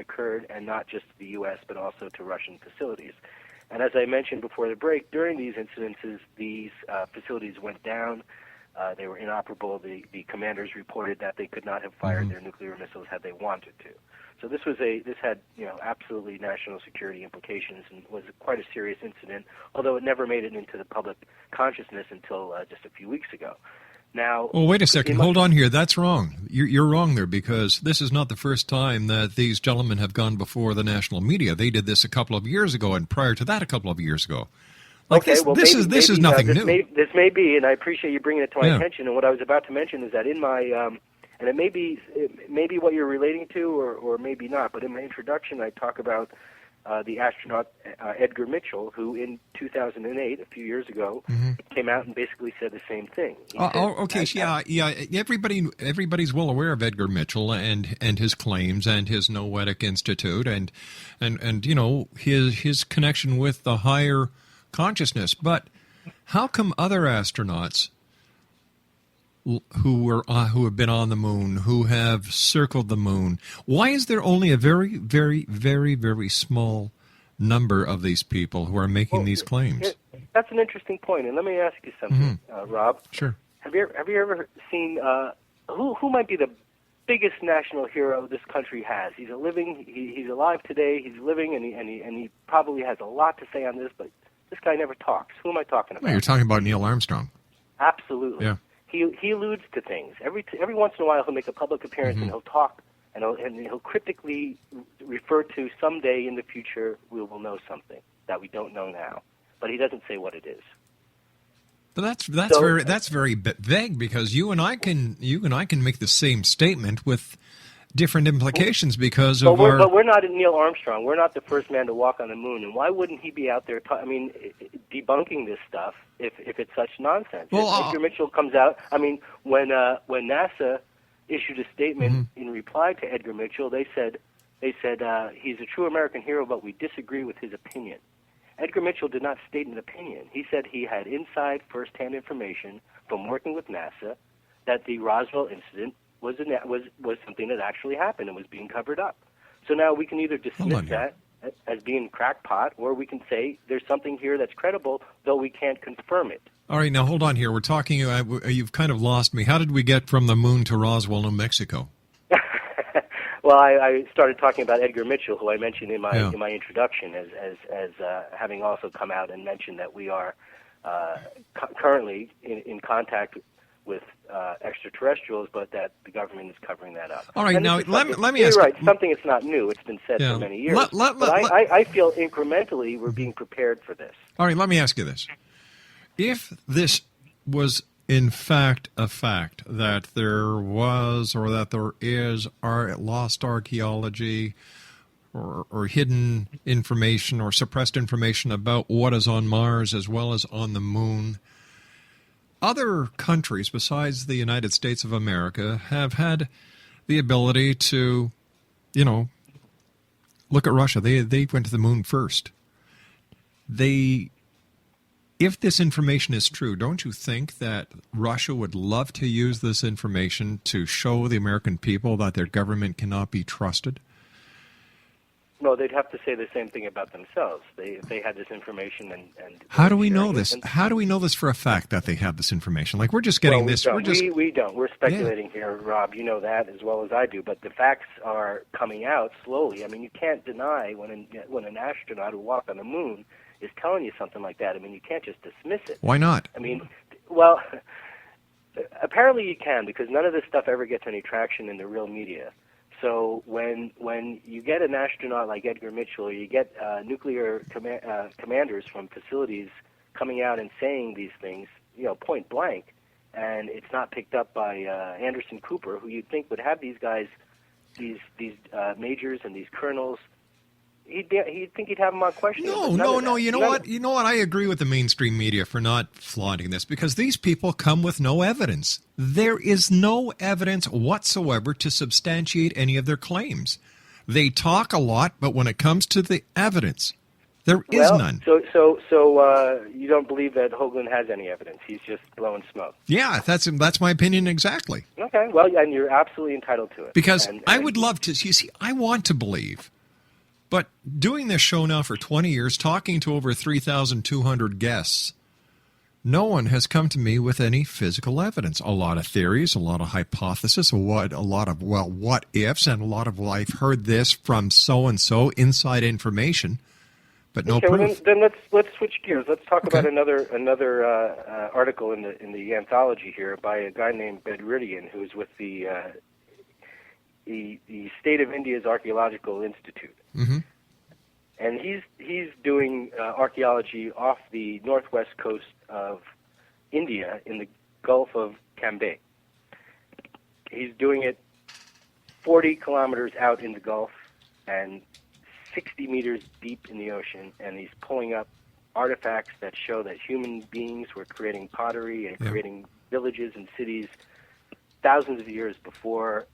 occurred, and not just to the U.S., but also to Russian facilities. And as I mentioned before the break, during these incidences, these facilities went down. They were inoperable. The commanders reported that they could not have fired their nuclear missiles had they wanted to. So this had absolutely national security implications and was quite a serious incident, although it never made it into the public consciousness until just a few weeks ago. Now, well, wait a second. Hold on here. That's wrong. You're wrong there, because this is not the first time that these gentlemen have gone before the national media. They did this a couple of years ago, and prior to that, a couple of years ago. Like okay, this is nothing new. This may be, and I appreciate you bringing it to my attention. And what I was about to mention is that in my, and it may be what you're relating to, or maybe not. But in my introduction, I talk about the astronaut Edgar Mitchell, who in 2008, a few years ago, came out and basically said the same thing. Everybody's well aware of Edgar Mitchell and his claims and his Noetic Institute and his connection with the higher consciousness. But how come other astronauts who have been on the moon, who have circled the moon, why is there only a very, very, very, very small number of these people who are making these claims? That's an interesting point, and let me ask you something, Rob. Sure. Have you ever seen who might be the biggest national hero this country has? He's alive today. He's living, and he probably has a lot to say on this, but this guy never talks. Who am I talking about? Well, you're talking about Neil Armstrong. Absolutely. Yeah. He alludes to things. Every once in a while he'll make a public appearance and he'll talk, and he'll cryptically refer to someday in the future we will know something that we don't know now. But he doesn't say what it is. But that's very vague, because you and I can make the same statement with different implications because of our... But we're not Neil Armstrong. We're not the first man to walk on the moon. And why wouldn't he be out there, debunking this stuff if it's such nonsense? Well, Edgar Mitchell comes out... when NASA issued a statement in reply to Edgar Mitchell, they said he's a true American hero, but we disagree with his opinion. Edgar Mitchell did not state an opinion. He said he had inside first-hand information from working with NASA that the Roswell incident was something that actually happened and was being covered up. So now we can either dismiss that as being crackpot, or we can say there's something here that's credible, though we can't confirm it. All right, now hold on here. We're talking. You've kind of lost me. How did we get from the moon to Roswell, New Mexico? Well, I started talking about Edgar Mitchell, who I mentioned in my introduction, as having also come out and mentioned that we are currently in contact with extraterrestrials, but that the government is covering that up. All right, and now let me ask. You're right. Something that's not new. It's been said for many years. I feel incrementally we're being prepared for this. All right, let me ask you this: if this was in fact a fact that there was or that there is lost archaeology or hidden information or suppressed information about what is on Mars as well as on the moon, other countries besides the United States of America have had the ability to, look at Russia. They went to the moon first. If this information is true, don't you think that Russia would love to use this information to show the American people that their government cannot be trusted? No, they'd have to say the same thing about themselves. They had this information and how do we know this? How do we know this for a fact that they have this information? Like, we're just getting this. We don't. We're speculating here, Rob. You know that as well as I do. But the facts are coming out slowly. I mean, you can't deny when an astronaut who walked on the moon is telling you something like that. I mean, you can't just dismiss it. Why not? I mean, well, apparently you can, because none of this stuff ever gets any traction in the real media. So when you get an astronaut like Edgar Mitchell, or you get nuclear commanders from facilities coming out and saying these things, point blank, and it's not picked up by Anderson Cooper, who you'd think would have these guys, these majors and these colonels. He'd think he'd have them on question. No. You know what? I agree with the mainstream media for not flaunting this, because these people come with no evidence. There is no evidence whatsoever to substantiate any of their claims. They talk a lot, but when it comes to the evidence, There is none. So you don't believe that Hoagland has any evidence? He's just blowing smoke. Yeah, that's my opinion exactly. Okay, well, and you're absolutely entitled to it. Because I would love to. You see, I want to believe, but doing this show now for 20 years, talking to over 3,200 guests, no one has come to me with any physical evidence. A lot of theories, a lot of hypotheses, a lot of what ifs, and a lot of I've heard this from so and so, inside information. But no proof. Well, then let's switch gears. Let's talk about another article in the anthology here by a guy named Bedridian, who's with the State of India's Archaeological Institute, and he's doing archaeology off the northwest coast of India in the Gulf of Cambay. He's doing it 40 kilometers out in the Gulf and 60 meters deep in the ocean, and he's pulling up artifacts that show that human beings were creating pottery and creating villages and cities thousands of years before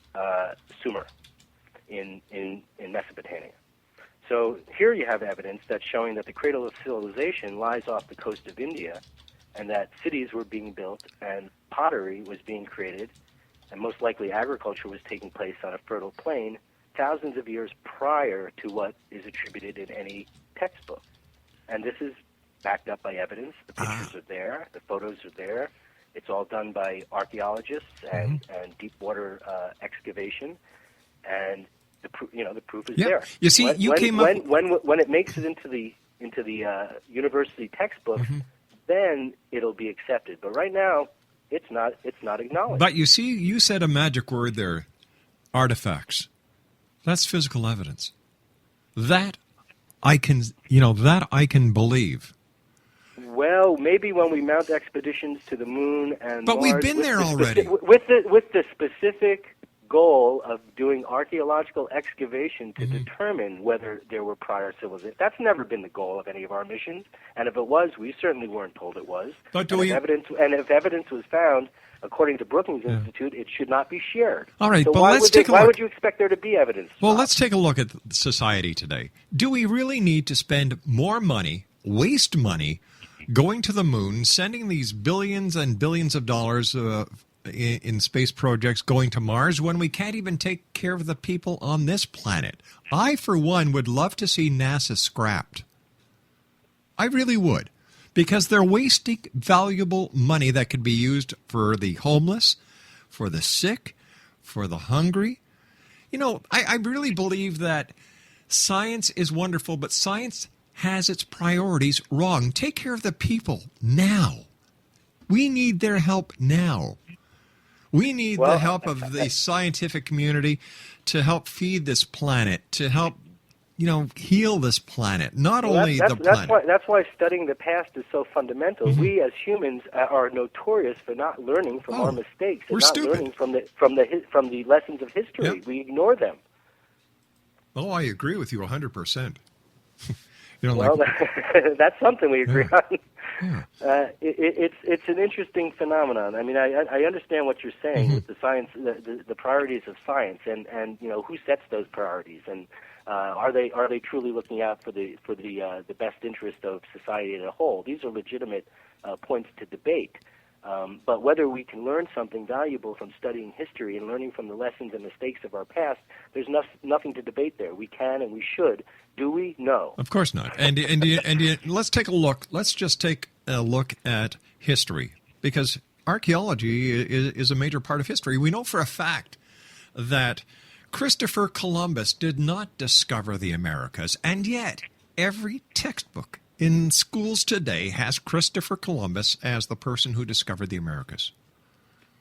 Sumer in Mesopotamia. So here you have evidence that's showing that the cradle of civilization lies off the coast of India, and that cities were being built and pottery was being created, and most likely agriculture was taking place on a fertile plain thousands of years prior to what is attributed in any textbook. And this is backed up by evidence. The pictures are there. The photos are there. It's all done by archaeologists and deep water excavation. And the proof is there. You see, when it makes it into the university textbook, then it'll be accepted. But right now, it's not acknowledged. But you see, you said a magic word there, artifacts. That's physical evidence. That I can believe. Well, maybe when we mount expeditions to the moon and But Mars, we've been there already. With the specific goal of doing archaeological excavation to determine whether there were prior civilizations. That's never been the goal of any of our missions, and if it was, we certainly weren't told it was. But if evidence was found, according to Brookings Institute, it should not be shared. All right, so but why would you expect there to be evidence? Well, let's take a look at society today. Do we really need to spend more money, waste money, going to the moon, sending these billions and billions of dollars in space projects, going to Mars, when we can't even take care of the people on this planet? I, for one, would love to see NASA scrapped. I really would. Because they're wasting valuable money that could be used for the homeless, for the sick, for the hungry. You know, I really believe that science is wonderful, but science has its priorities wrong. Take care of the people now. We need their help now. We need the help of the scientific community to help feed this planet, to help heal this planet, the planet. That's why studying the past is so fundamental. We as humans are notorious for not learning from our mistakes and not learning from the lessons of history. Yep. We ignore them. Oh, I agree with you 100%. That's something we agree on. Yeah. It's an interesting phenomenon. I mean, I understand what you're saying with the science, the priorities of science, and who sets those priorities, and are they truly looking out for the best interest of society as a whole? These are legitimate points to debate. But whether we can learn something valuable from studying history and learning from the lessons and mistakes of our past, there's nothing to debate there. We can and we should. Do we? No. Of course not. And let's take a look. Let's just take a look at history, because archaeology is a major part of history. We know for a fact that Christopher Columbus did not discover the Americas, and yet every textbook in schools today has Christopher Columbus as the person who discovered the Americas.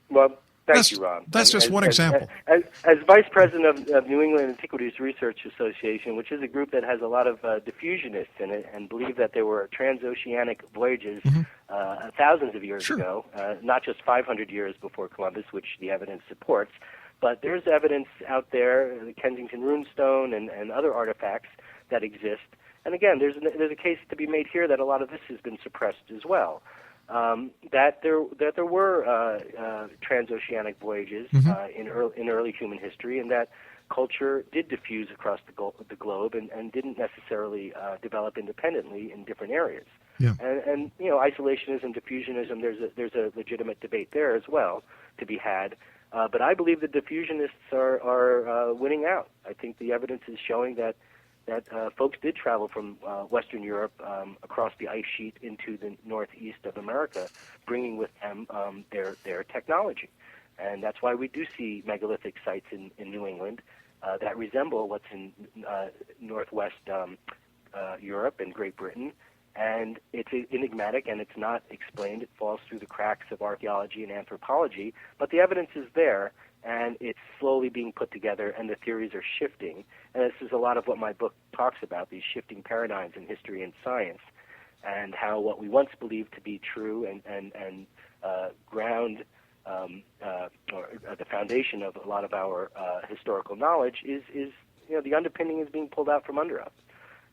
Well, thank you, Ron. That's just one example. As Vice President of New England Antiquities Research Association, which is a group that has a lot of diffusionists in it and believe that there were transoceanic voyages thousands of years ago, not just 500 years before Columbus, which the evidence supports, but there's evidence out there, the Kensington Runestone and other artifacts that exist. And again, there's a case to be made here that a lot of this has been suppressed as well. That there were transoceanic voyages in early human history, and that culture did diffuse across the globe and didn't necessarily develop independently in different areas. Yeah. And isolationism, diffusionism, there's a legitimate debate there as well to be had. But I believe the diffusionists are winning out. I think the evidence is showing that folks did travel from Western Europe across the ice sheet into the northeast of America, bringing with them their technology. And that's why we do see megalithic sites in New England that resemble what's in northwest Europe and Great Britain. And it's enigmatic and it's not explained. It falls through the cracks of archaeology and anthropology. But the evidence is there, and it's slowly being put together, and the theories are shifting. And this is a lot of what my book talks about, these shifting paradigms in history and science, and how what we once believed to be true and ground or the foundation of a lot of our historical knowledge is the underpinning is being pulled out from under us.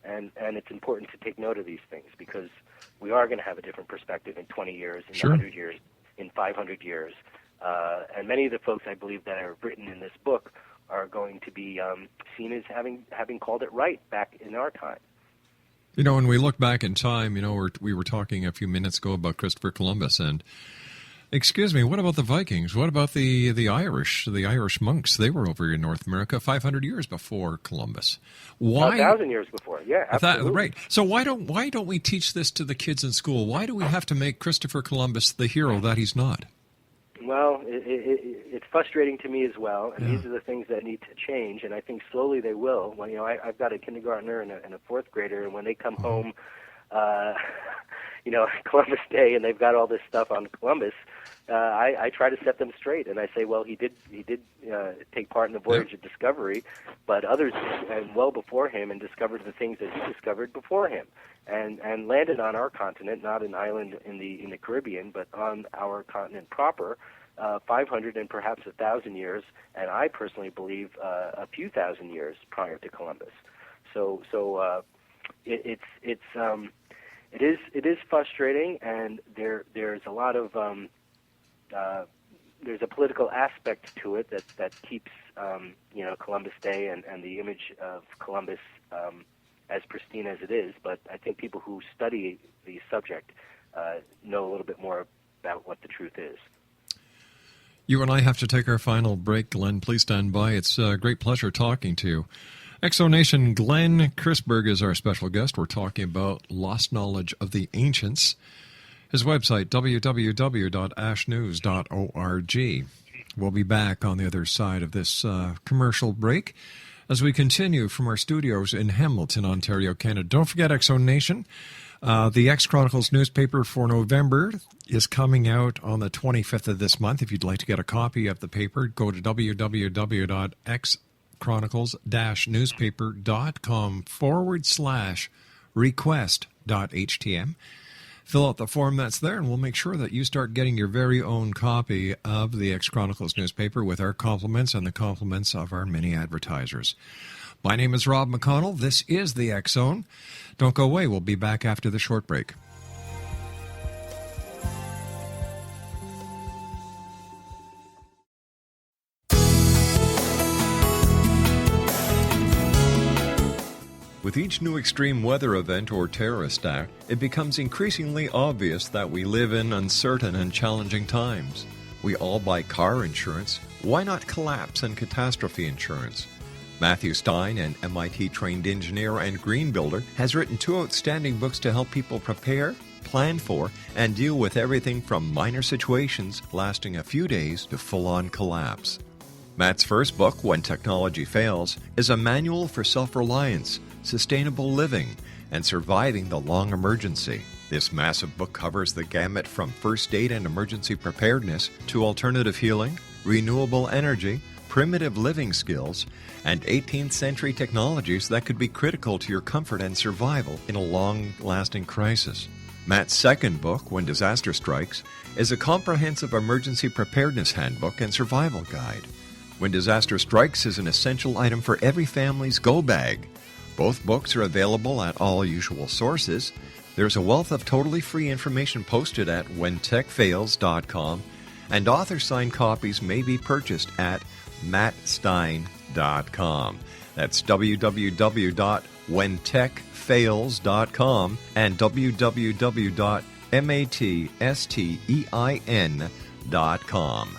And it's important to take note of these things because we are going to have a different perspective in 20 years, in 100 years, in 500 years. And many of the folks, I believe, that are written in this book are going to be seen as having called it right back in our time. When we look back in time, we were talking a few minutes ago about Christopher Columbus and excuse me, what about the Vikings? What about the Irish? The Irish monks, they were over in North America 500 years before Columbus. Why? 1,000 years before, yeah, absolutely. Right. So why don't we teach this to the kids in school? Why do we have to make Christopher Columbus the hero that he's not? Well, it's frustrating to me as well, and these are the things that need to change, and I think slowly they will. When I've got a kindergartner and a fourth grader, and when they come home, Columbus Day, and they've got all this stuff on Columbus, I try to set them straight, and I say, well, he did take part in the voyage of discovery, but others and well before him and discovered the things that he discovered before him, and landed on our continent, not an island in the Caribbean, but on our continent proper, 500 and perhaps 1,000 years, and I personally believe a few thousand years prior to Columbus. So it is frustrating, and there's a lot of there's a political aspect to it that keeps Columbus Day and the image of Columbus as pristine as it is. But I think people who study the subject know a little bit more about what the truth is. You and I have to take our final break, Glenn. Please stand by. It's a great pleasure talking to you. Exonation Glen Kreisberg is our special guest. We're talking about lost knowledge of the ancients. His website, www.ashnews.org. We'll be back on the other side of this commercial break as we continue from our studios in Hamilton, Ontario, Canada. Don't forget, Exonation, the X-Chronicles newspaper for November is coming out on the 25th of this month. If you'd like to get a copy of the paper, go to www.xchronicles-newspaper.com/request.htm. Fill out the form that's there, and we'll make sure that you start getting your very own copy of the X-Chronicles newspaper with our compliments and the compliments of our many advertisers. My name is Rob McConnell. This is the X-Zone. Don't go away. We'll be back after the short break. With each new extreme weather event or terrorist act, it becomes increasingly obvious that we live in uncertain and challenging times. We all buy car insurance. Why not collapse and catastrophe insurance? Matthew Stein, an MIT-trained engineer and green builder, has written 2 outstanding books to help people prepare, plan for, and deal with everything from minor situations lasting a few days to full-on collapse. Matt's first book, When Technology Fails, is a manual for self-reliance, sustainable living, and surviving the long emergency. This massive book covers the gamut from first aid and emergency preparedness to alternative healing, renewable energy, primitive living skills, and 18th century technologies that could be critical to your comfort and survival in a long-lasting crisis. Matt's second book, When Disaster Strikes, is a comprehensive emergency preparedness handbook and survival guide. When Disaster Strikes is an essential item for every family's go bag. Both books are available at all usual sources. There's a wealth of totally free information posted at whentechfails.com, and author-signed copies may be purchased at mattstein.com. That's www.whentechfails.com and www.mattstein.com.